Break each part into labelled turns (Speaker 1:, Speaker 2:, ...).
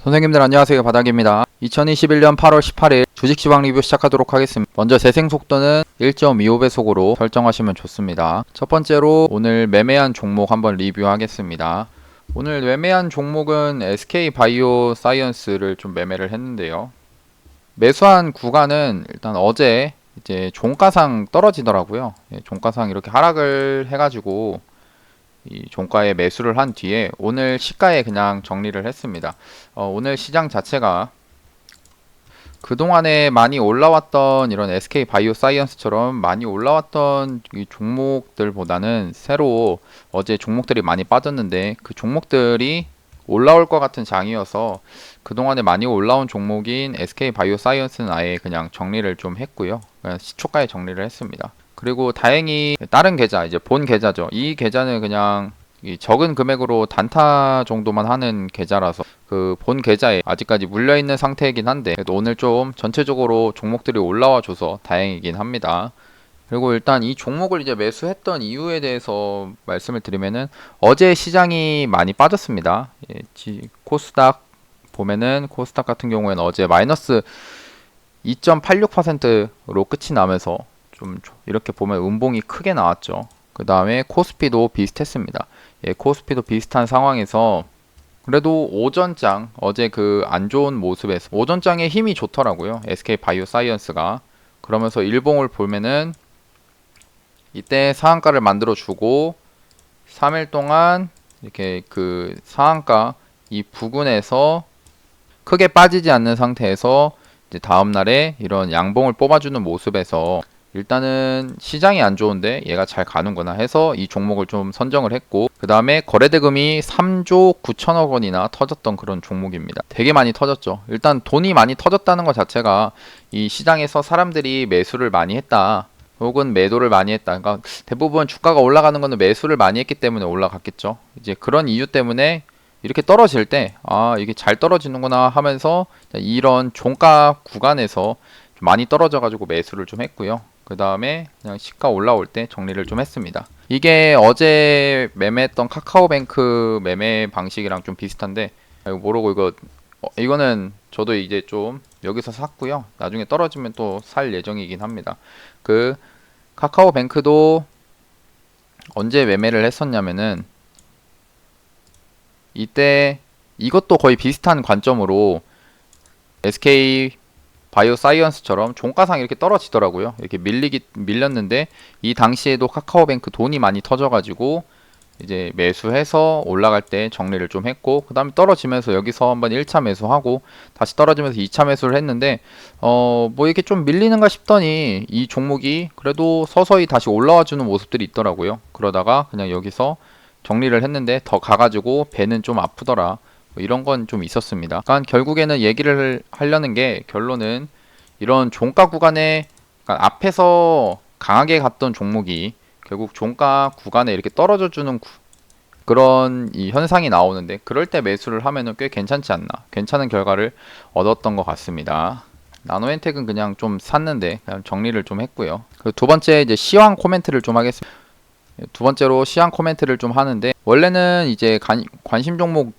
Speaker 1: 선생님들 안녕하세요. 바닥입니다. 2021년 8월 18일 주식시황 리뷰 시작하도록 하겠습니다. 먼저 재생 속도는 1.25배속으로 설정하시면 좋습니다. 첫 번째로 오늘 매매한 종목 한번 리뷰하겠습니다. 오늘 매매한 종목은 SK바이오 사이언스를 좀 매매를 했는데요. 매수한 구간은 일단 어제 이제 종가상 떨어지더라고요. 종가상 이렇게 하락을 해가지고 이 종가에 매수를 한 뒤에 오늘 시가에 그냥 정리를 했습니다. 오늘 시장 자체가 그동안에 많이 올라왔던 이런 SK 바이오 사이언스처럼 많이 올라왔던 이 종목들보다는 새로 어제 종목들이 많이 빠졌는데 그 종목들이 올라올 것 같은 장이어서 그동안에 많이 올라온 종목인 SK 바이오 사이언스는 아예 그냥 정리를 좀 했고요. 그냥 시초가에 정리를 했습니다. 그리고 다행히 다른 계좌, 이제 본 계좌죠. 이 계좌는 그냥 이 적은 금액으로 단타 정도만 하는 계좌라서 그 본 계좌에 아직까지 물려있는 상태이긴 한데 그래도 오늘 좀 전체적으로 종목들이 올라와 줘서 다행이긴 합니다. 그리고 일단 이 종목을 이제 매수했던 이유에 대해서 말씀을 드리면은 어제 시장이 많이 빠졌습니다. 코스닥 보면은 코스닥 같은 경우에는 어제 마이너스 2.86%로 끝이 나면서 좀 이렇게 보면 음봉이 크게 나왔죠. 그 다음에 코스피도 비슷했습니다. 코스피도 비슷한 상황에서 그래도 오전장 어제 그 안 좋은 모습에서 오전장의 힘이 좋더라고요. SK 바이오 사이언스가 그러면서 일봉을 보면은 이때 상한가를 만들어 주고 3일 동안 이렇게 그 상한가 이 부근에서 크게 빠지지 않는 상태에서 이제 다음 날에 이런 양봉을 뽑아주는 모습에서 일단은 시장이 안 좋은데 얘가 잘 가는구나 해서 이 종목을 좀 선정을 했고 그 다음에 거래대금이 3조 9천억 원이나 터졌던 그런 종목입니다. 되게 많이 터졌죠. 일단 돈이 많이 터졌다는 것 자체가 이 시장에서 사람들이 매수를 많이 했다 혹은 매도를 많이 했다. 그러니까 대부분 주가가 올라가는 거는 매수를 많이 했기 때문에 올라갔겠죠. 이제 그런 이유 때문에 이렇게 떨어질 때 이게 잘 떨어지는구나 하면서 이런 종가 구간에서 좀 많이 떨어져 가지고 매수를 좀 했고요. 그 다음에 그냥 시가 올라올 때 정리를 좀 했습니다. 이게 어제 매매했던 카카오뱅크 매매 방식이랑 좀 비슷한데 이거 모르고 이거는 저도 이제 좀 여기서 샀고요. 나중에 떨어지면 또 살 예정이긴 합니다. 그 카카오뱅크도 언제 매매를 했었냐면은 이때 이것도 거의 비슷한 관점으로 SK 바이오 사이언스처럼 종가상 이렇게 떨어지더라고요. 이렇게 밀렸는데 이 당시에도 카카오뱅크 돈이 많이 터져가지고 이제 매수해서 올라갈 때 정리를 좀 했고 그 다음에 떨어지면서 여기서 한번 1차 매수하고 다시 떨어지면서 2차 매수를 했는데 뭐 이렇게 좀 밀리는가 싶더니 이 종목이 그래도 서서히 다시 올라와 주는 모습들이 있더라고요. 그러다가 그냥 여기서 정리를 했는데 더 가가지고 배는 좀 아프더라. 뭐 이런 건 좀 있었습니다. 그러니까 결국에는 얘기를 하려는 게 결론은 이런 종가 구간에 그러니까 앞에서 강하게 갔던 종목이 결국 종가 구간에 이렇게 떨어져 주는 그런 이 현상이 나오는데 그럴 때 매수를 하면은 꽤 괜찮지 않나 괜찮은 결과를 얻었던 것 같습니다. 나노엔텍은 그냥 좀 샀는데 그냥 정리를 좀 했고요. 두 번째 이제 시황 코멘트를 좀 하겠습니다. 두 번째로 시황 코멘트를 좀 하는데 원래는 이제 관심 종목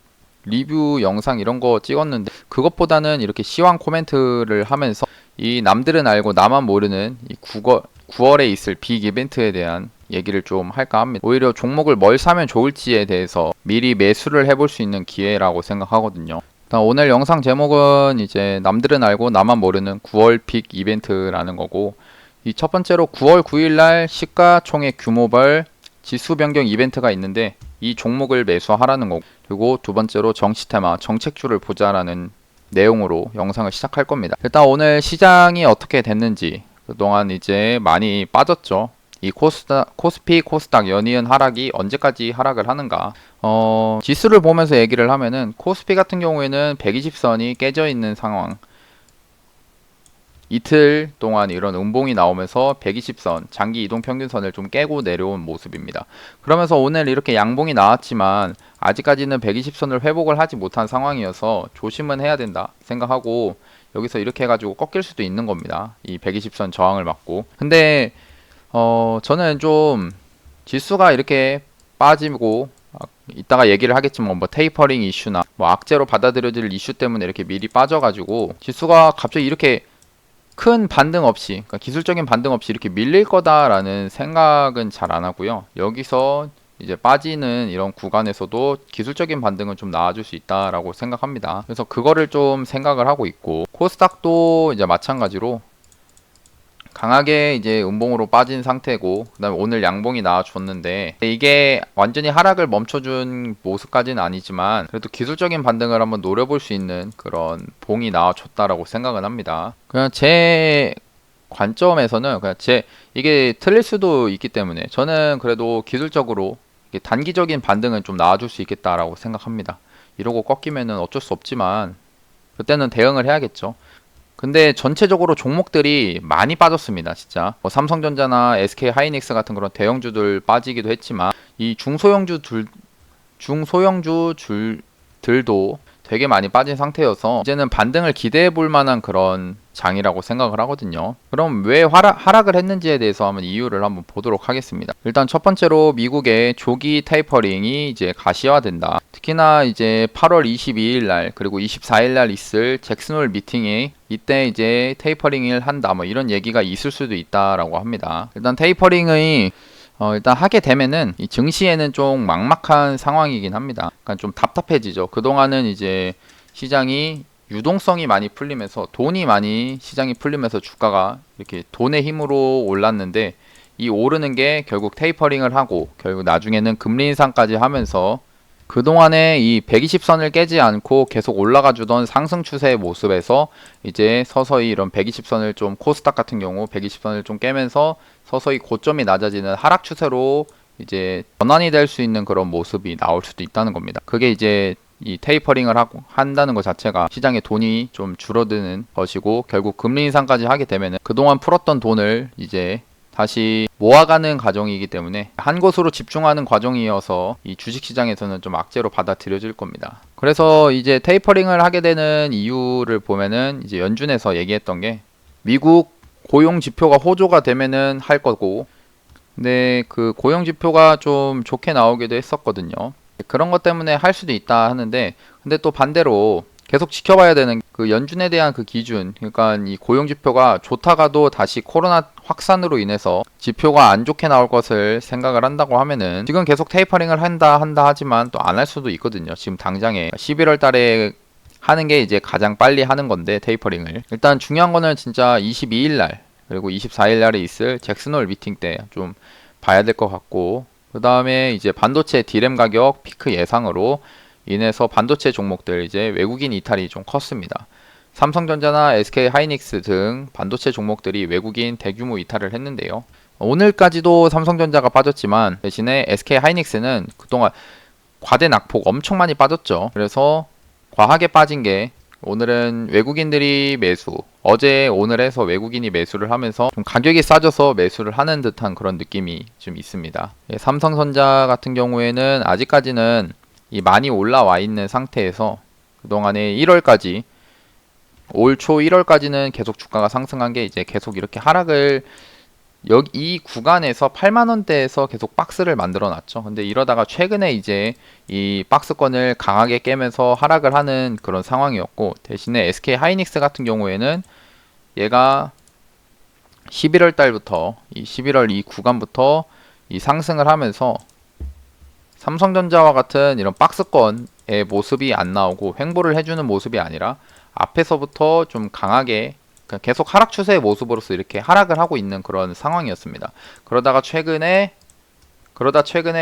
Speaker 1: 리뷰 영상 이런 거 찍었는데 그것보다는 이렇게 시황 코멘트를 하면서 이 남들은 알고 나만 모르는 이 9월에 있을 빅 이벤트에 대한 얘기를 좀 할까 합니다. 오히려 종목을 뭘 사면 좋을지에 대해서 미리 매수를 해볼 수 있는 기회라고 생각하거든요. 일단 오늘 영상 제목은 이제 남들은 알고 나만 모르는 9월 빅 이벤트라는 거고 이 첫 번째로 9월 9일 날 시가총액 규모별 지수 변경 이벤트가 있는데 이 종목을 매수하라는 거고 그리고 두 번째로 정치 테마 정책주를 보자라는 내용으로 영상을 시작할 겁니다. 일단 오늘 시장이 어떻게 됐는지 그동안 이제 많이 빠졌죠. 이 코스피 코스닥 연이은 하락이 언제까지 하락을 하는가 지수를 보면서 얘기를 하면은 코스피 같은 경우에는 120선이 깨져 있는 상황 이틀 동안 이런 음봉이 나오면서 120선 장기 이동 평균선을 좀 깨고 내려온 모습입니다. 그러면서 오늘 이렇게 양봉이 나왔지만 아직까지는 120선을 회복을 하지 못한 상황이어서 조심은 해야 된다 생각하고 여기서 이렇게 해가지고 꺾일 수도 있는 겁니다. 이 120선 저항을 맞고 근데 저는 좀 지수가 이렇게 빠지고 이따가 얘기를 하겠지만 뭐 테이퍼링 이슈나 뭐 악재로 받아들여질 이슈 때문에 이렇게 미리 빠져가지고 지수가 갑자기 이렇게 큰 반등 없이, 그러니까 기술적인 반등 없이 이렇게 밀릴 거다라는 생각은 잘 안 하고요. 여기서 이제 빠지는 이런 구간에서도 기술적인 반등은 좀 나와줄 수 있다라고 생각합니다. 그래서 그거를 좀 생각을 하고 있고, 코스닥도 이제 마찬가지로 강하게 이제 음봉으로 빠진 상태고, 그다음에 오늘 양봉이 나와줬는데 이게 완전히 하락을 멈춰준 모습까지는 아니지만 그래도 기술적인 반등을 한번 노려볼 수 있는 그런 봉이 나와줬다라고 생각은 합니다. 그냥 제 관점에서는 이게 틀릴 수도 있기 때문에 저는 그래도 기술적으로 이게 단기적인 반등은 좀 나와줄 수 있겠다라고 생각합니다. 이러고 꺾이면은 어쩔 수 없지만 그때는 대응을 해야겠죠. 근데 전체적으로 종목들이 많이 빠졌습니다. 진짜 뭐 삼성전자나 SK 하이닉스 같은 그런 대형주들 빠지기도 했지만 이 중소형주들도 되게 많이 빠진 상태여서 이제는 반등을 기대해 볼 만한 그런 장이라고 생각을 하거든요. 그럼 왜 하락을 했는지에 대해서 한번 이유를 한번 보도록 하겠습니다. 일단 첫 번째로 미국의 조기 테이퍼링이 이제 가시화된다. 특히나 이제 8월 22일 날 그리고 24일 날 있을 잭슨홀 미팅에 이때 이제 테이퍼링을 한다 뭐 이런 얘기가 있을 수도 있다라고 합니다. 일단 테이퍼링의 일단 하게 되면은 이 증시에는 좀 막막한 상황이긴 합니다. 그러니까 좀 답답해지죠. 그동안은 이제 시장이 유동성이 많이 풀리면서 돈이 많이 시장이 풀리면서 주가가 이렇게 돈의 힘으로 올랐는데 이 오르는 게 결국 테이퍼링을 하고 결국 나중에는 금리 인상까지 하면서 그동안에 이 120선을 깨지 않고 계속 올라가 주던 상승 추세의 모습에서 이제 서서히 이런 120선을 좀 코스닥 같은 경우 120선을 좀 깨면서 서서히 고점이 낮아지는 하락 추세로 이제 전환이 될 수 있는 그런 모습이 나올 수도 있다는 겁니다. 그게 이제 이 테이퍼링을 한다는 것 자체가 시장에 돈이 좀 줄어드는 것이고 결국 금리 인상까지 하게 되면은 그동안 풀었던 돈을 이제 다시 모아가는 과정이기 때문에 한 곳으로 집중하는 과정이어서 이 주식시장에서는 좀 악재로 받아들여질 겁니다. 그래서 이제 테이퍼링을 하게 되는 이유를 보면은 이제 연준에서 얘기했던 게 미국 고용 지표가 호조가 되면은 할 거고, 근데 그 고용 지표가 좀 좋게 나오기도 했었거든요. 그런 것 때문에 할 수도 있다 하는데, 근데 또 반대로 계속 지켜봐야 되는 그 연준에 대한 그 기준, 그러니까 이 고용 지표가 좋다가도 다시 코로나 확산으로 인해서 지표가 안 좋게 나올 것을 생각을 한다고 하면은 지금 계속 테이퍼링을 한다 하지만 또 안 할 수도 있거든요. 지금 당장에 11월 달에 하는 게 이제 가장 빨리 하는 건데 테이퍼링을 일단 중요한 거는 진짜 22일 날 그리고 24일 날에 있을 잭슨홀 미팅 때 좀 봐야 될 것 같고, 그 다음에 이제 반도체 디램 가격 피크 예상으로 인해서 반도체 종목들 이제 외국인 이탈이 좀 컸습니다. 삼성전자나 SK 하이닉스 등 반도체 종목들이 외국인 대규모 이탈을 했는데요. 오늘까지도 삼성전자가 빠졌지만 대신에 SK 하이닉스는 그동안 과대 낙폭 엄청 많이 빠졌죠. 그래서 과하게 빠진 게 오늘은 외국인들이 매수, 어제 오늘 해서 외국인이 매수를 하면서 좀 가격이 싸져서 매수를 하는 듯한 그런 느낌이 좀 있습니다. 삼성전자 같은 경우에는 아직까지는 이 많이 올라와 있는 상태에서 그동안에 1월까지 올 초 1월까지는 계속 주가가 상승한 게 이제 계속 이렇게 하락을 여기 이 구간에서 8만 원대에서 계속 박스를 만들어 놨죠. 근데 이러다가 최근에 이제 이 박스권을 강하게 깨면서 하락을 하는 그런 상황이었고, 대신에 SK 하이닉스 같은 경우에는 얘가 11월 달부터 이 11월 이 구간부터 이 상승을 하면서 삼성전자와 같은 이런 박스권의 모습이 안 나오고 횡보를 해주는 모습이 아니라 앞에서부터 좀 강하게 계속 하락 추세의 모습으로서 이렇게 하락을 하고 있는 그런 상황이었습니다. 그러다 최근에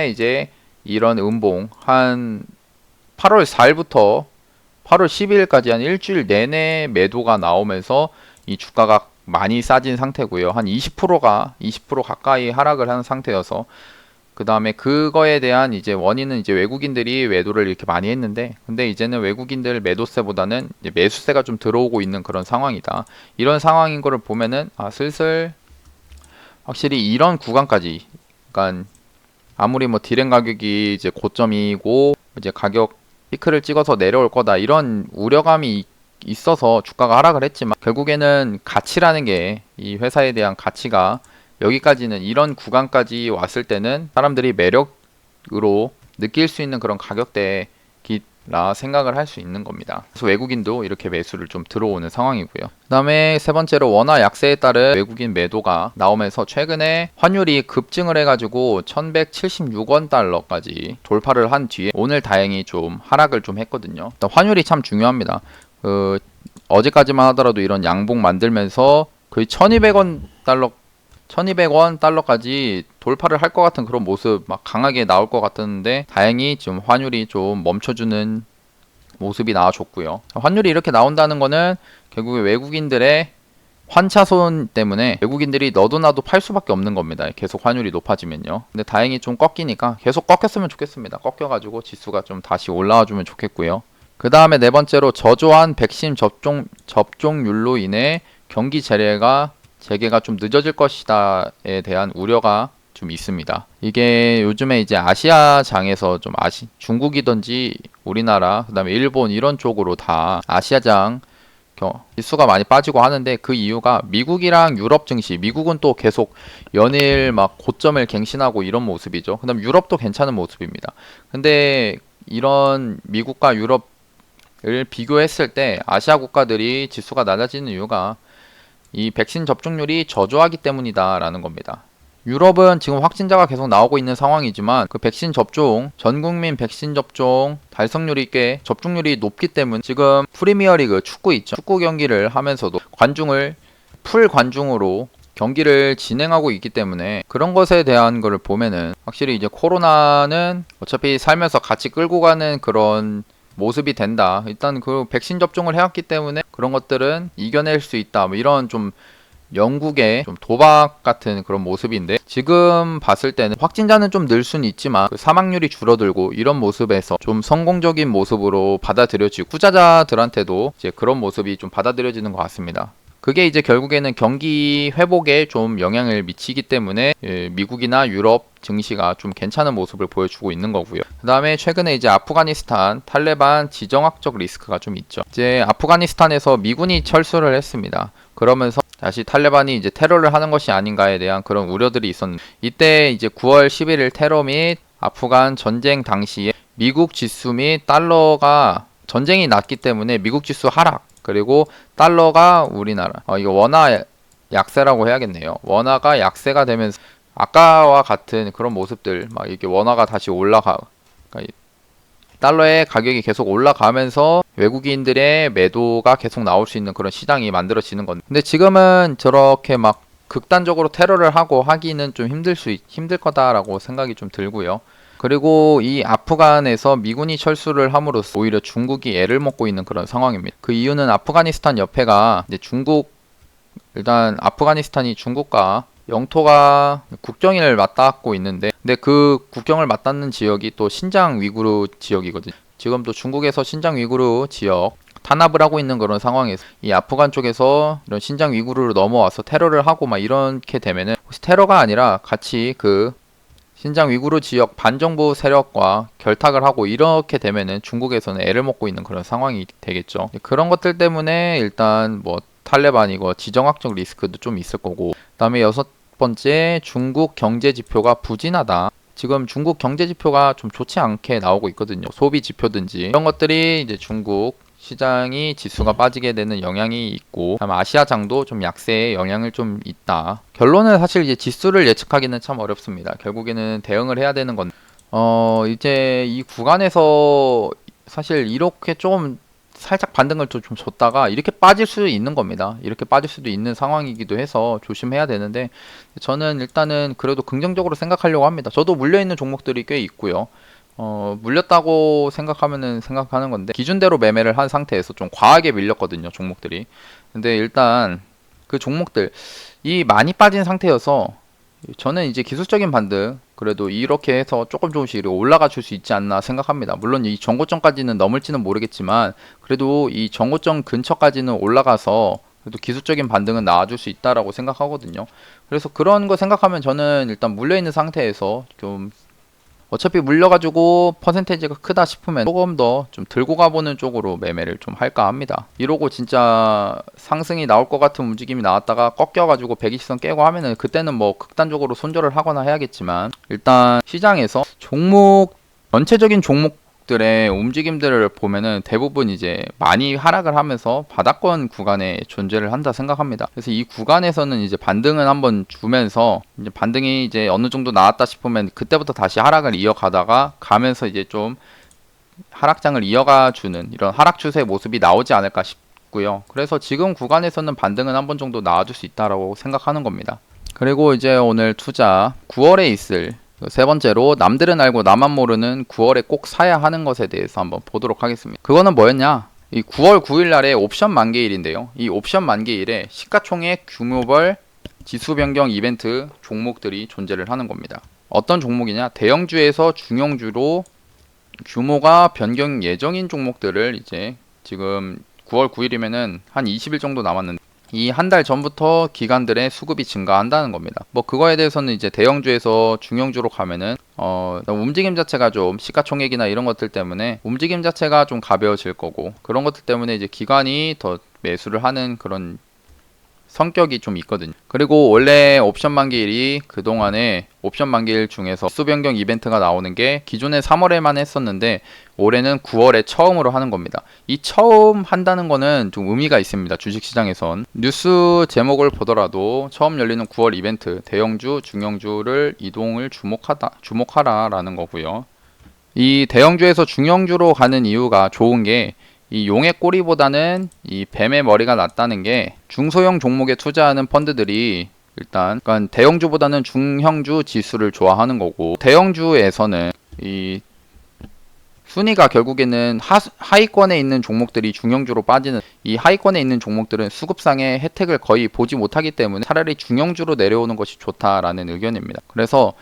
Speaker 1: 이제 이런 음봉 한 8월 4일부터 8월 12일까지 한 일주일 내내 매도가 나오면서 이 주가가 많이 싸진 상태고요. 한 20% 가까이 하락을 한 상태여서 그 다음에 그거에 대한 이제 원인은 이제 외국인들이 매도를 이렇게 많이 했는데, 근데 이제는 외국인들 매도세보다는 이제 매수세가 좀 들어오고 있는 그런 상황이다. 이런 상황인 거를 보면은 슬슬 확실히 이런 구간까지, 그러니까 아무리 뭐 디램 가격이 이제 고점이고 이제 가격 피크를 찍어서 내려올 거다 이런 우려감이 있어서 주가가 하락을 했지만 결국에는 가치라는 게 이 회사에 대한 가치가 여기까지는 이런 구간까지 왔을 때는 사람들이 매력으로 느낄 수 있는 그런 가격대 라 생각을 할 수 있는 겁니다. 그래서 외국인도 이렇게 매수를 좀 들어오는 상황이고요. 그 다음에 세 번째로 원화 약세에 따른 외국인 매도가 나오면서 최근에 환율이 급증을 해가지고 1176원 달러까지 돌파를 한 뒤에 오늘 다행히 좀 하락을 좀 했거든요. 일단 환율이 참 중요합니다. 어제까지만 하더라도 이런 양봉 만들면서 거의 1200원 달러까지 돌파를 할 것 같은 그런 모습 막 강하게 나올 것 같았는데 다행히 지금 환율이 좀 멈춰주는 모습이 나와줬고요. 환율이 이렇게 나온다는 거는 결국에 외국인들의 환차손 때문에 외국인들이 너도 나도 팔 수밖에 없는 겁니다. 계속 환율이 높아지면요. 근데 다행히 좀 꺾이니까 계속 꺾였으면 좋겠습니다. 꺾여가지고 지수가 좀 다시 올라와 주면 좋겠고요. 그 다음에 네 번째로 저조한 백신 접종률로 인해 경기 재개가 좀 늦어질 것이다에 대한 우려가 좀 있습니다. 이게 요즘에 이제 아시아장에서 좀 중국이든지 우리나라, 그다음에 일본 이런 쪽으로 다 아시아장 지수가 많이 빠지고 하는데 그 이유가 미국이랑 유럽 증시, 미국은 또 계속 연일 막 고점을 갱신하고 이런 모습이죠. 그다음 유럽도 괜찮은 모습입니다. 근데 이런 미국과 유럽을 비교했을 때 아시아 국가들이 지수가 낮아지는 이유가 이 백신 접종률이 저조하기 때문이다라는 겁니다. 유럽은 지금 확진자가 계속 나오고 있는 상황이지만 그 전 국민 백신 접종 달성률이 꽤 접종률이 높기 때문에 지금 프리미어리그 축구 있죠. 축구 경기를 하면서도 풀 관중으로 경기를 진행하고 있기 때문에 그런 것에 대한 거를 보면은 확실히 이제 코로나는 어차피 살면서 같이 끌고 가는 그런 모습이 된다. 일단 그 백신 접종을 해왔기 때문에 그런 것들은 이겨낼 수 있다. 뭐 이런 좀 영국의 좀 도박 같은 그런 모습인데 지금 봤을 때는 확진자는 좀 늘 수는 있지만 그 사망률이 줄어들고 이런 모습에서 좀 성공적인 모습으로 받아들여지고 투자자들한테도 이제 그런 모습이 좀 받아들여지는 것 같습니다. 그게 이제 결국에는 경기 회복에 좀 영향을 미치기 때문에 미국이나 유럽 증시가 좀 괜찮은 모습을 보여주고 있는 거고요. 그 다음에 최근에 이제 아프가니스탄 탈레반 지정학적 리스크가 좀 있죠. 이제 아프가니스탄에서 미군이 철수를 했습니다. 그러면서 다시 탈레반이 이제 테러를 하는 것이 아닌가에 대한 그런 우려들이 있었는데 이때 이제 9월 11일 테러 및 아프간 전쟁 당시에 미국 지수 및 달러가 전쟁이 났기 때문에 미국 지수 하락 그리고 달러가 우리나라 이거 원화 약세라고 해야겠네요. 원화가 약세가 되면서 아까와 같은 그런 모습들 막 이게 원화가 다시 그러니까 달러의 가격이 계속 올라가면서 외국인들의 매도가 계속 나올 수 있는 그런 시장이 만들어지는 건데 근데 지금은 저렇게 막 극단적으로 테러를 하고 하기는 좀 힘들 거다라고 생각이 좀 들고요. 그리고 이 아프간에서 미군이 철수를 함으로써 오히려 중국이 애를 먹고 있는 그런 상황입니다. 그 이유는 아프가니스탄 옆에가 이제 일단 아프가니스탄이 중국과 영토가 국경을 맞닿고 있는데 근데 그 국경을 맞닿는 지역이 또 신장 위구르 지역이거든요. 지금 또 중국에서 신장 위구르 지역 탄압을 하고 있는 그런 상황에서 이 아프간 쪽에서 이런 신장 위구르로 넘어와서 테러를 하고 막 이렇게 되면은 혹시 테러가 아니라 같이 그 신장 위구르 지역 반정부 세력과 결탁을 하고 이렇게 되면은 중국에서는 애를 먹고 있는 그런 상황이 되겠죠. 그런 것들 때문에 일단 뭐 탈레반이고 지정학적 리스크도 좀 있을 거고 그다음에 여섯 번째 중국 경제 지표가 부진하다. 지금 중국 경제 지표가 좀 좋지 않게 나오고 있거든요. 소비 지표든지 이런 것들이 이제 중국 시장이 지수가 빠지게 되는 영향이 있고 다음 아시아장도 좀 약세에 영향을 좀 있다. 결론은 사실 이제 지수를 예측하기는 참 어렵습니다. 결국에는 대응을 해야 되는 건 이제 이 구간에서 사실 이렇게 좀 살짝 반등을 좀 줬다가 이렇게 빠질 수 있는 겁니다. 이렇게 빠질 수도 있는 상황이기도 해서 조심해야 되는데 저는 일단은 그래도 긍정적으로 생각하려고 합니다. 저도 물려있는 종목들이 꽤 있고요. 물렸다고 생각하는 건데 기준대로 매매를 한 상태에서 좀 과하게 밀렸거든요, 종목들이. 근데 일단 그 종목들 이 많이 빠진 상태여서 저는 이제 기술적인 반등 그래도 이렇게 해서 조금씩 올라가 줄 수 있지 않나 생각합니다. 물론 이 정고점까지는 넘을지는 모르겠지만 그래도 이 정고점 근처까지는 올라가서 그래도 기술적인 반등은 나와줄 수 있다라고 생각하거든요. 그래서 그런 거 생각하면 저는 일단 물려있는 상태에서 좀 어차피 물려가지고 퍼센테이지가 크다 싶으면 조금 더 좀 들고 가보는 쪽으로 매매를 좀 할까 합니다. 이러고 진짜 상승이 나올 것 같은 움직임이 나왔다가 꺾여가지고 120선 깨고 하면은 그때는 뭐 극단적으로 손절을 하거나 해야겠지만 일단 시장에서 종목 전체적인 종목들의 움직임들을 보면은 대부분 이제 많이 하락을 하면서 바닥권 구간에 존재를 한다 생각합니다. 그래서 이 구간에서는 이제 반등을 한번 주면서 이제 반등이 이제 어느 정도 나왔다 싶으면 그때부터 다시 하락을 이어가다가 가면서 이제 좀 하락장을 이어가 주는 이런 하락 추세 모습이 나오지 않을까 싶고요. 그래서 지금 구간에서는 반등은 한 번 정도 나와줄 수 있다라고 생각하는 겁니다. 그리고 이제 오늘 투자 9월에 있을 세 번째로 남들은 알고 나만 모르는 9월에 꼭 사야 하는 것에 대해서 한번 보도록 하겠습니다. 그거는 뭐였냐? 이 9월 9일 날에 옵션 만기일인데요. 이 옵션 만기일에 시가총액 규모별 지수 변경 이벤트 종목들이 존재를 하는 겁니다. 어떤 종목이냐? 대형주에서 중형주로 규모가 변경 예정인 종목들을 이제 지금 9월 9일이면은 한 20일 정도 남았는데 이 한 달 전부터 기관들의 수급이 증가한다는 겁니다. 뭐 그거에 대해서는 이제 대형주에서 중형주로 가면은 움직임 자체가 좀 시가총액이나 이런 것들 때문에 움직임 자체가 좀 가벼워질 거고 그런 것들 때문에 이제 기관이 더 매수를 하는 그런 성격이 좀 있거든요. 그리고 원래 옵션 만기일이 그동안에 옵션 만기일 중에서 수 변경 이벤트가 나오는 게 기존에 3월에만 했었는데 올해는 9월에 처음으로 하는 겁니다. 이 처음 한다는 거는 좀 의미가 있습니다. 주식시장에선 뉴스 제목을 보더라도 처음 열리는 9월 이벤트 대형주, 중형주를 이동을 주목하라라는 거고요. 이 대형주에서 중형주로 가는 이유가 좋은 게 이 용의 꼬리보다는 이 뱀의 머리가 낫다는 게 중소형 종목에 투자하는 펀드들이 일단 그러니까 대형주보다는 중형주 지수를 좋아하는 거고 대형주에서는 이 순위가 결국에는 하위권에 있는 종목들이 중형주로 빠지는 이 하위권에 있는 종목들은 수급상의 혜택을 거의 보지 못하기 때문에 차라리 중형주로 내려오는 것이 좋다라는 의견입니다. 그래서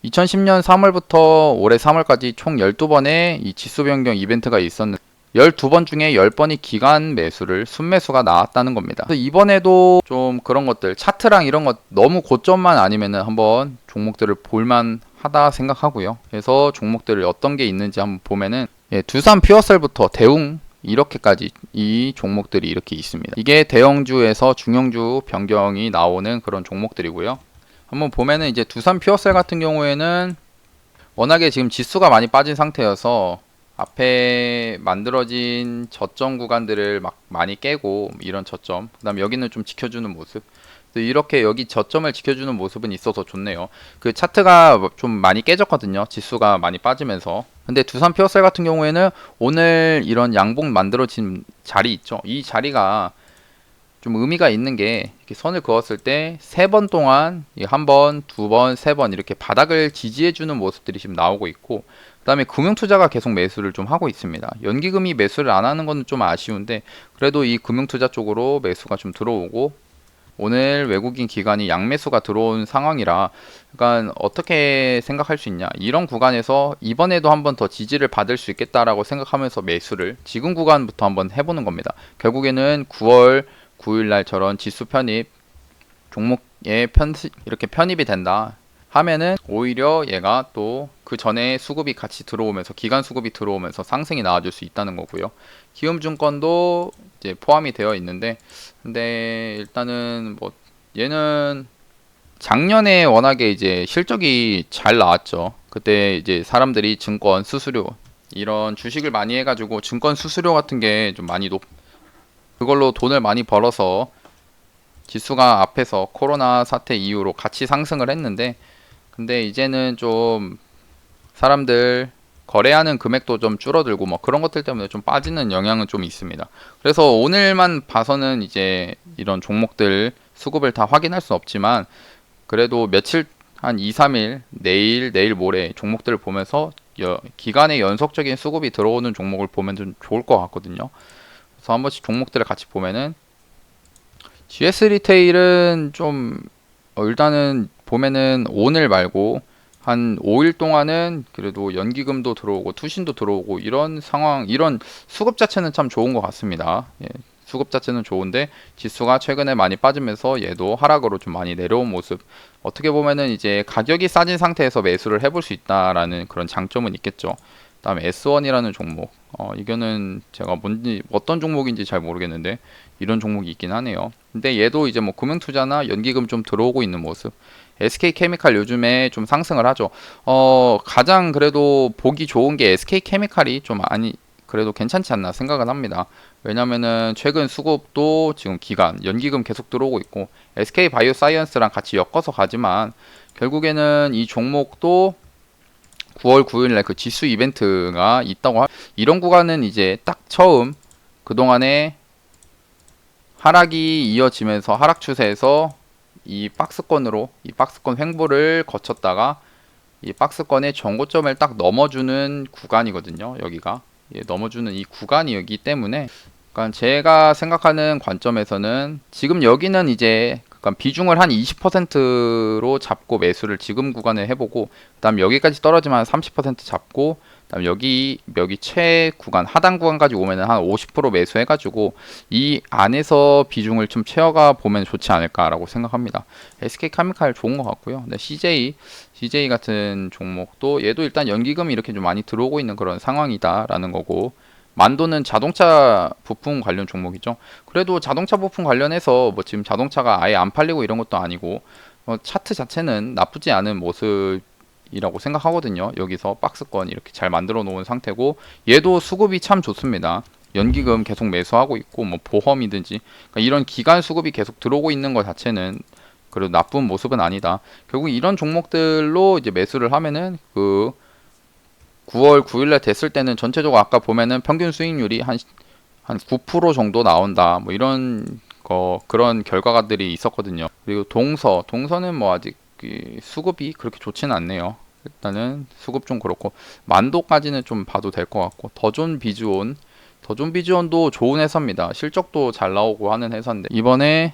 Speaker 1: 2010년 3월부터 올해 3월까지 총 12번의 이 지수 변경 이벤트가 있었는데 12번 중에 10번이 기간 매수를 순매수가 나왔다는 겁니다. 그래서 이번에도 좀 그런 것들 차트랑 이런 것 너무 고점만 아니면은 한번 종목들을 볼만 하다 생각하고요. 그래서 종목들을 어떤 게 있는지 한번 보면은 두산 퓨어셀부터 대웅 이렇게까지 이 종목들이 이렇게 있습니다. 이게 대형주에서 중형주 변경이 나오는 그런 종목들이고요. 한번 보면은 이제 두산 퓨어셀 같은 경우에는 워낙에 지금 지수가 많이 빠진 상태여서 앞에 만들어진 저점 구간들을 막 많이 깨고 이런 저점 그 다음에 여기는 좀 지켜주는 모습 이렇게 여기 저점을 지켜주는 모습은 있어서 좋네요. 그 차트가 좀 많이 깨졌거든요. 지수가 많이 빠지면서. 근데 두산 퓨어셀 같은 경우에는 오늘 이런 양봉 만들어진 자리 있죠. 이 자리가 좀 의미가 있는 게 이렇게 선을 그었을 때 세 번 동안 한 번, 두 번, 세 번 이렇게 바닥을 지지해주는 모습들이 지금 나오고 있고 그 다음에 금융투자가 계속 매수를 좀 하고 있습니다. 연기금이 매수를 안 하는 건 좀 아쉬운데 그래도 이 금융투자 쪽으로 매수가 좀 들어오고 오늘 외국인 기관이 양매수가 들어온 상황이라 그러니까 어떻게 생각할 수 있냐 이런 구간에서 이번에도 한번 더 지지를 받을 수 있겠다라고 생각하면서 매수를 지금 구간부터 한번 해보는 겁니다. 결국에는 9월 9일날 저런 지수 편입 종목에 이렇게 편입이 된다 하면은 오히려 얘가 또 그 전에 수급이 같이 들어오면서 기간 수급이 들어오면서 상승이 나와줄 수 있다는 거고요. 기움증권도 이제 포함이 되어 있는데 근데 일단은 뭐 얘는 작년에 워낙에 이제 실적이 잘 나왔죠. 그때 이제 사람들이 증권 수수료 이런 주식을 많이 해가지고 증권 수수료 같은 게 좀 많이 그걸로 돈을 많이 벌어서 지수가 앞에서 코로나 사태 이후로 같이 상승을 했는데 근데 이제는 좀 사람들 거래하는 금액도 좀 줄어들고 뭐 그런 것들 때문에 좀 빠지는 영향은 좀 있습니다. 그래서 오늘만 봐서는 이제 이런 종목들 수급을 다 확인할 수 없지만 그래도 며칠 한 2, 3일 내일 모레 종목들을 보면서 기간의 연속적인 수급이 들어오는 종목을 보면 좀 좋을 것 같거든요. 그래서 한 번씩 종목들을 같이 보면은 GS 리테일은 좀 일단은 보면은 오늘 말고 한 5일 동안은 그래도 연기금도 들어오고 투신도 들어오고 이런 상황 이런 수급 자체는 참 좋은 것 같습니다. 수급 자체는 좋은데 지수가 최근에 많이 빠지면서 얘도 하락으로 좀 많이 내려온 모습 어떻게 보면은 이제 가격이 싸진 상태에서 매수를 해볼 수 있다라는 그런 장점은 있겠죠. 다음에 S1이라는 종목 이거는 제가 뭔지 어떤 종목인지 잘 모르겠는데 이런 종목이 있긴 하네요. 근데 얘도 이제 뭐 금융투자나 연기금 좀 들어오고 있는 모습 SK케미칼 요즘에 좀 상승을 하죠. 가장 그래도 보기 좋은 게 SK케미칼이 좀 그래도 괜찮지 않나 생각은 합니다. 왜냐면은 최근 수급도 지금 기간, 연기금 계속 들어오고 있고 SK바이오사이언스랑 같이 엮어서 가지만 결국에는 이 종목도 9월 9일날 그 지수 이벤트가 있다고 이런 구간은 이제 딱 처음 그동안에 하락이 이어지면서 하락 추세에서 이 박스권 횡보를 거쳤다가 이 박스권의 전고점을 딱 넘어주는 구간이거든요. 여기가 넘어주는 이 구간이기 때문에 그러니까 제가 생각하는 관점에서는 지금 여기는 이제 그러니까 비중을 한 20%로 잡고 매수를 지금 구간에 해보고 그다음 여기까지 떨어지면 한 30% 잡고 그다음 여기 최 구간 하단 구간까지 오면은 한 50% 매수해가지고 이 안에서 비중을 좀 채워가 보면 좋지 않을까라고 생각합니다. SK카미칼 좋은 것 같고요. 근데 CJ 같은 종목도 얘도 일단 연기금이 이렇게 좀 많이 들어오고 있는 그런 상황이다라는 거고 만도는 자동차 부품 관련 종목이죠. 그래도 자동차 부품 관련해서 뭐 지금 자동차가 아예 안 팔리고 이런 것도 아니고 차트 자체는 나쁘지 않은 모습이라고 생각하거든요. 여기서 박스권 이렇게 잘 만들어 놓은 상태고 얘도 수급이 참 좋습니다. 연기금 계속 매수하고 있고 뭐 보험이든지 그러니까 이런 기간 수급이 계속 들어오고 있는 것 자체는 그래도 나쁜 모습은 아니다. 결국 이런 종목들로 이제 매수를 하면은 그 9월 9일날 됐을 때는 전체적으로 아까 보면은 평균 수익률이 한 9% 정도 나온다. 뭐 이런 그런 결과들이 있었거든요. 그리고 동서는 뭐 아직 수급이 그렇게 좋지는 않네요. 일단은 수급 좀 그렇고 만도까지는 좀 봐도 될 것 같고 더존 비즈온도 좋은 회사입니다. 실적도 잘 나오고 하는 회사인데 이번에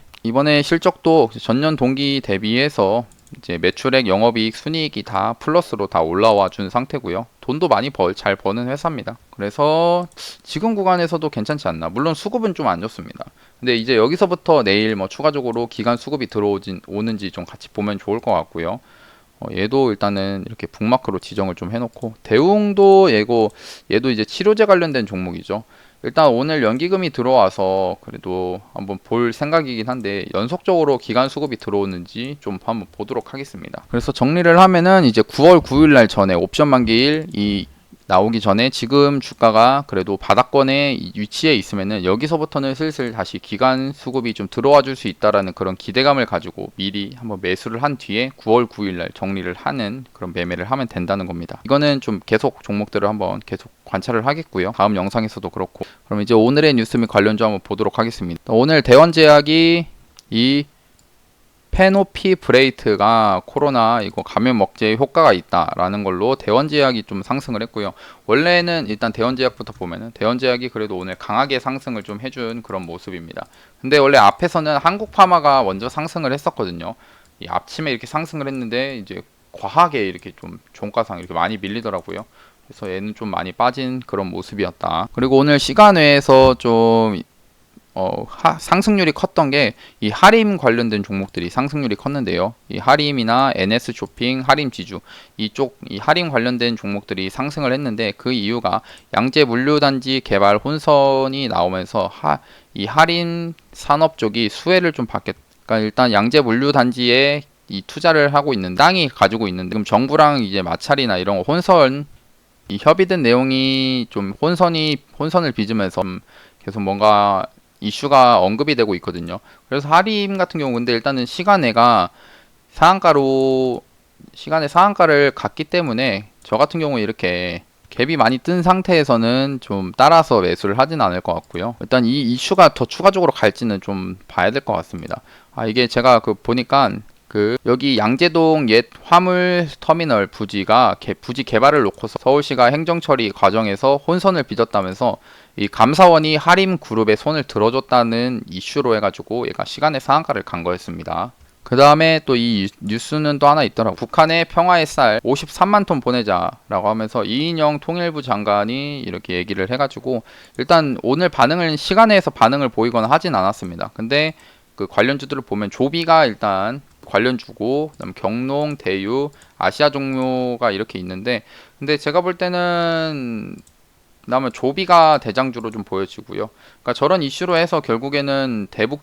Speaker 1: 실적도 전년 동기 대비해서 이제 매출액, 영업이익, 순이익이 다 플러스로 다 올라와 준 상태고요. 돈도 많이 잘 버는 회사입니다. 그래서 지금 구간에서도 괜찮지 않나. 물론 수급은 좀 안 좋습니다. 근데 이제 여기서부터 내일 뭐 추가적으로 기간 수급이 오는지 좀 같이 보면 좋을 것 같고요. 얘도 일단은 이렇게 북마크로 지정을 좀 해놓고 대웅도 얘도 이제 치료제 관련된 종목이죠. 일단 오늘 연기금이 들어와서 그래도 한번 볼 생각이긴 한데 연속적으로 기간 수급이 들어오는지 좀 한번 보도록 하겠습니다. 그래서 정리를 하면은 이제 9월 9일 날 전에 옵션 만기일 나오기 전에 지금 주가가 그래도 바닥권에 위치해 있으면은 여기서부터는 슬슬 다시 기간 수급이 좀 들어와 줄 수 있다라는 그런 기대감을 가지고 미리 한번 매수를 한 뒤에 9월 9일날 정리를 하는 그런 매매를 하면 된다는 겁니다. 이거는 좀 계속 종목들을 한번 계속 관찰을 하겠고요. 다음 영상에서도 그렇고. 그럼 이제 오늘의 뉴스 및 관련주 한번 보도록 하겠습니다. 오늘 대원제약이 이 페노피브레이트가 코로나 이거 감염 억제에 효과가 있다라는 걸로 대원제약이 좀 상승을 했고요. 원래는 일단 대원제약부터 보면은 대원제약이 그래도 오늘 강하게 상승을 좀 해준 그런 모습입니다. 근데 원래 앞에서는 한국파마가 먼저 상승을 했었거든요. 이 아침에 이렇게 상승을 했는데 이제 과하게 이렇게 좀 종가상 이렇게 많이 밀리더라고요. 그래서 얘는 좀 많이 빠진 그런 모습이었다. 그리고 오늘 시간외에서 좀 상승률이 컸던 게 이 하림 관련된 종목들이 상승률이 컸는데요. 이 하림이나 NS 쇼핑, 하림 지주 이 하림 관련된 종목들이 상승을 했는데 그 이유가 양재 물류단지 개발 혼선이 나오면서 이 하림 산업 쪽이 수혜를 좀 받겠. 그러니까 일단 양재 물류단지에 이 투자를 하고 있는 땅이 가지고 있는데 지금 정부랑 이제 마찰이나 이런 혼선 이 협의된 내용이 좀 혼선을 빚으면서 계속 뭔가 이슈가 언급이 되고 있거든요. 그래서 하림 같은 경우 근데 일단은 시간에 상한가를 갔기 때문에 저 같은 경우 이렇게 갭이 많이 뜬 상태에서는 좀 따라서 매수를 하진 않을 것 같고요. 일단 이 이슈가 더 추가적으로 갈지는 좀 봐야 될 것 같습니다. 이게 제가 보니까 여기 양재동 옛 화물 터미널 부지 개발을 놓고서 서울시가 행정처리 과정에서 혼선을 빚었다면서 이 감사원이 하림 그룹에 손을 들어줬다는 이슈로 해가지고 얘가 시간의 상한가를 간 거였습니다. 그 다음에 또 이 뉴스는 또 하나 있더라고. 북한의 평화의 쌀 53만 톤 보내자라고 하면서 이인영 통일부 장관이 이렇게 얘기를 해가지고 일단 오늘 시간에서 반응을 보이거나 하진 않았습니다. 근데 그 관련주들을 보면 조비가 일단 관련주고 그다음 경농, 대유, 아시아 종묘가 이렇게 있는데 근데 제가 볼 때는 그다음에 조비가 대장주로 좀 보여지고요. 그러니까 저런 이슈로 해서 결국에는 대북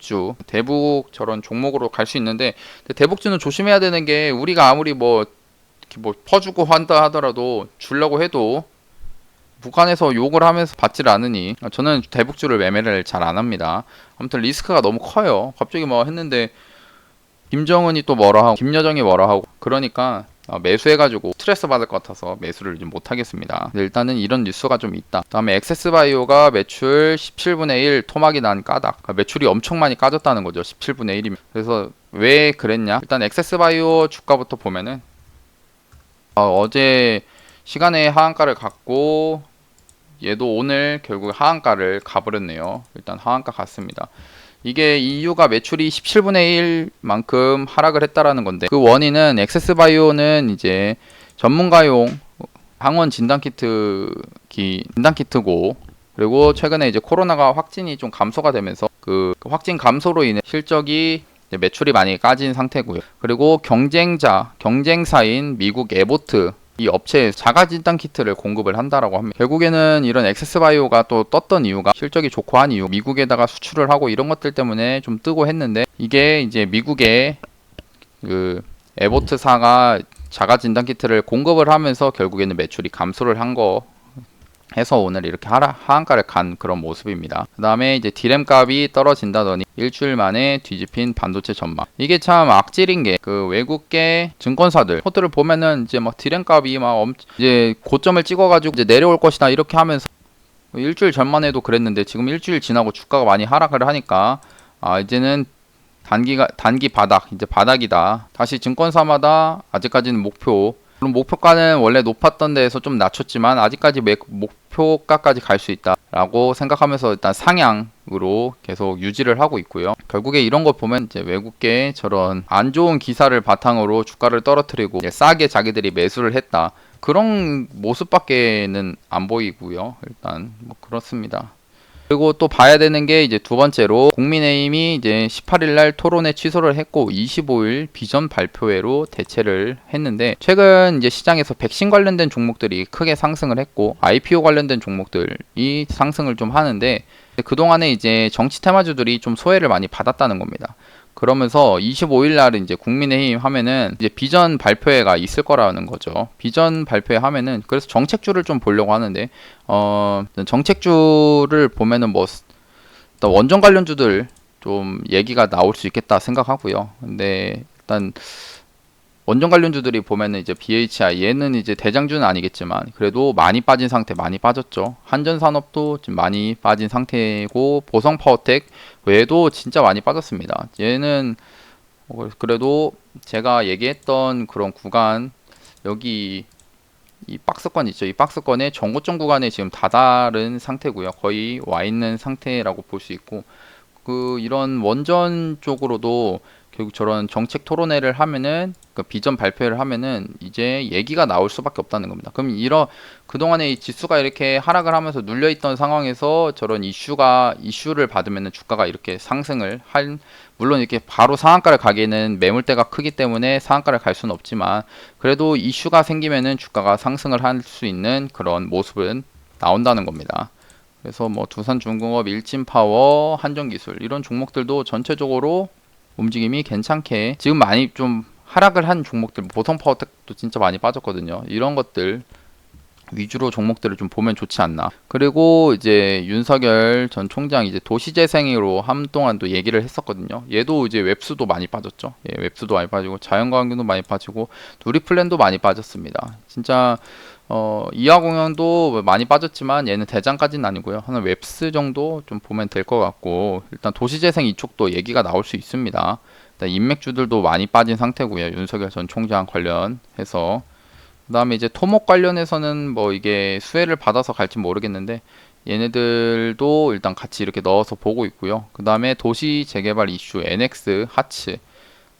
Speaker 1: 저런 종목으로 갈 수 있는데, 근데 대북주는 조심해야 되는 게, 우리가 아무리 뭐 이렇게 뭐 퍼주고 한다 하더라도 주려고 해도 북한에서 욕을 하면서 받지를 않으니 저는 대북주를 매매를 잘 안 합니다. 아무튼 리스크가 너무 커요. 갑자기 뭐 했는데 김정은이 또 뭐라 하고 김여정이 뭐라 하고 그러니까 매수해가지고 스트레스 받을 것 같아서 매수를 좀 못하겠습니다. 일단은 이런 뉴스가 좀 있다. 다음에 액세스바이오가 매출 17분의 1 토막이 난 까닭. 그러니까 매출이 엄청 많이 까졌다는 거죠. 17분의 1이면. 그래서 왜 그랬냐? 일단 액세스바이오 주가부터 보면은 어제 시간에 하한가를 갔고, 얘도 오늘 결국 하한가를 가버렸네요. 일단 하한가 갔습니다. 이게 이유가 매출이 17분의 1만큼 하락을 했다라는 건데, 그 원인은 액세스바이오는 이제 전문가용 항원 진단키트고, 그리고 최근에 이제 코로나가 확진이 좀 감소가 되면서 그 확진 감소로 인해 실적이 매출이 많이 까진 상태고요. 그리고 경쟁사인 미국 에보트 이 업체에 자가 진단 키트를 공급을 한다라고 합니다. 결국에는 이런 액세스바이오가 또 떴던 이유가 실적이 좋고 한 이유, 미국에다가 수출을 하고 이런 것들 때문에 좀 뜨고 했는데, 이게 이제 미국의 그 에보트사가 자가 진단 키트를 공급을 하면서 결국에는 매출이 감소를 한 거 해서 오늘 이렇게 하한가를 간 그런 모습입니다. 그 다음에 이제 디램 값이 떨어진다더니 일주일 만에 뒤집힌 반도체 전망. 이게 참 악질인 게, 그 외국계 증권사들 코드를 보면은 이제 막 디램 값이 막 이제 고점을 찍어가지고 이제 내려올 것이다 이렇게 하면서, 일주일 전만 해도 그랬는데 지금 일주일 지나고 주가가 많이 하락을 하니까 이제는 단기 바닥, 이제 바닥이다. 다시 증권사마다 아직까지는 물론 목표가는 원래 높았던 데에서 좀 낮췄지만 아직까지 목표가까지 갈 수 있다라고 생각하면서 일단 상향으로 계속 유지를 하고 있고요. 결국에 이런 걸 보면 이제 외국계 저런 안 좋은 기사를 바탕으로 주가를 떨어뜨리고 싸게 자기들이 매수를 했다, 그런 모습밖에는 안 보이고요. 일단 뭐 그렇습니다. 그리고 또 봐야 되는 게 이제 두 번째로, 국민의힘이 이제 18일 날 토론회 취소를 했고 25일 비전 발표회로 대체를 했는데, 최근 이제 시장에서 백신 관련된 종목들이 크게 상승을 했고 IPO 관련된 종목들이 상승을 좀 하는데, 그동안에 이제 정치 테마주들이 좀 소외를 많이 받았다는 겁니다. 그러면서 25일 날은 이제 국민의힘 하면은 이제 비전 발표회가 있을 거라는 거죠. 비전 발표회 하면은, 그래서 정책주를 좀 보려고 하는데, 정책주를 보면은 뭐 일단 원전 관련주들 좀 얘기가 나올 수 있겠다 생각하고요. 근데 일단 원전 관련주들이 보면은 이제 BHI, 얘는 이제 대장주는 아니겠지만 그래도 많이 빠진 상태, 많이 빠졌죠. 한전산업도 지금 많이 빠진 상태고, 보성파워텍 외에도 진짜 많이 빠졌습니다. 얘는 그래도 제가 얘기했던 그런 구간, 여기 이 박스권 있죠. 이 박스권의 정고점 구간에 지금 다다른 상태고요. 거의 와 있는 상태라고 볼 수 있고, 그 이런 원전 쪽으로도 결국 저런 정책 토론회를 하면은, 그 비전 발표를 하면은 이제 얘기가 나올 수밖에 없다는 겁니다. 그럼 그동안에 이 지수가 이렇게 하락을 하면서 눌려 있던 상황에서 저런 이슈를 받으면은 주가가 이렇게 상승을 물론 이렇게 바로 상한가를 가기에는 매물대가 크기 때문에 상한가를 갈 수는 없지만, 그래도 이슈가 생기면은 주가가 상승을 할 수 있는 그런 모습은 나온다는 겁니다. 그래서 뭐 두산중공업, 일진파워, 한전기술 이런 종목들도 전체적으로 움직임이 괜찮게 지금 많이 좀 하락을 한 종목들, 보성파워텍도 진짜 많이 빠졌거든요. 이런 것들 위주로 종목들을 좀 보면 좋지 않나. 그리고 이제 윤석열 전 총장 이제 도시재생으로 한동안 또 얘기를 했었거든요. 얘도 이제 웹수도 많이 빠졌죠. 예, 웹수도 많이 빠지고 자연광경도 많이 빠지고 누리플랜도 많이 빠졌습니다. 진짜 이하공연도 많이 빠졌지만 얘는 대장까지는 아니고요. 한 웹스 정도 좀 보면 될 것 같고, 일단 도시재생 이쪽도 얘기가 나올 수 있습니다. 일단 인맥주들도 많이 빠진 상태고요. 윤석열 전 총장 관련해서. 그 다음에 이제 토목 관련해서는 뭐 이게 수혜를 받아서 갈지 모르겠는데, 얘네들도 일단 같이 이렇게 넣어서 보고 있고요. 그 다음에 도시 재개발 이슈, NX, 하츠,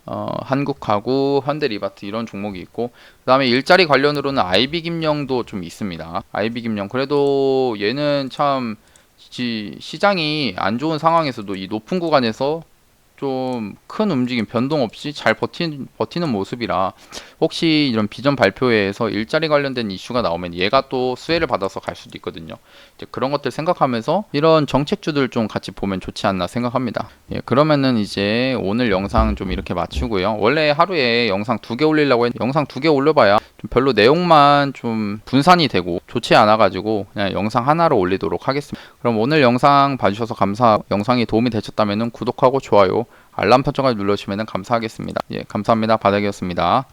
Speaker 1: 한국가구, 현대리바트 이런 종목이 있고, 그 다음에 일자리 관련으로는 IB김영도 좀 있습니다. IB김영 그래도 얘는 참 시장이 안 좋은 상황에서도 이 높은 구간에서 좀 큰 움직임 변동 없이 잘 버티는 모습이라 혹시 이런 비전 발표회에서 일자리 관련된 이슈가 나오면 얘가 또 수혜를 받아서 갈 수도 있거든요. 이제 그런 것들 생각하면서 이런 정책주들 좀 같이 보면 좋지 않나 생각합니다. 예, 그러면은 이제 오늘 영상 좀 이렇게 마치고요. 원래 하루에 영상 2개 올리려고 했는데 영상 2개 올려봐야 좀 별로 내용만 좀 분산이 되고 좋지 않아가지고 그냥 영상 하나로 올리도록 하겠습니다. 그럼 오늘 영상 봐주셔서 감사하고 영상이 도움이 되셨다면 구독하고 좋아요 알람 설정까지 눌러주시면 감사하겠습니다. 예, 감사합니다. 바닥이었습니다.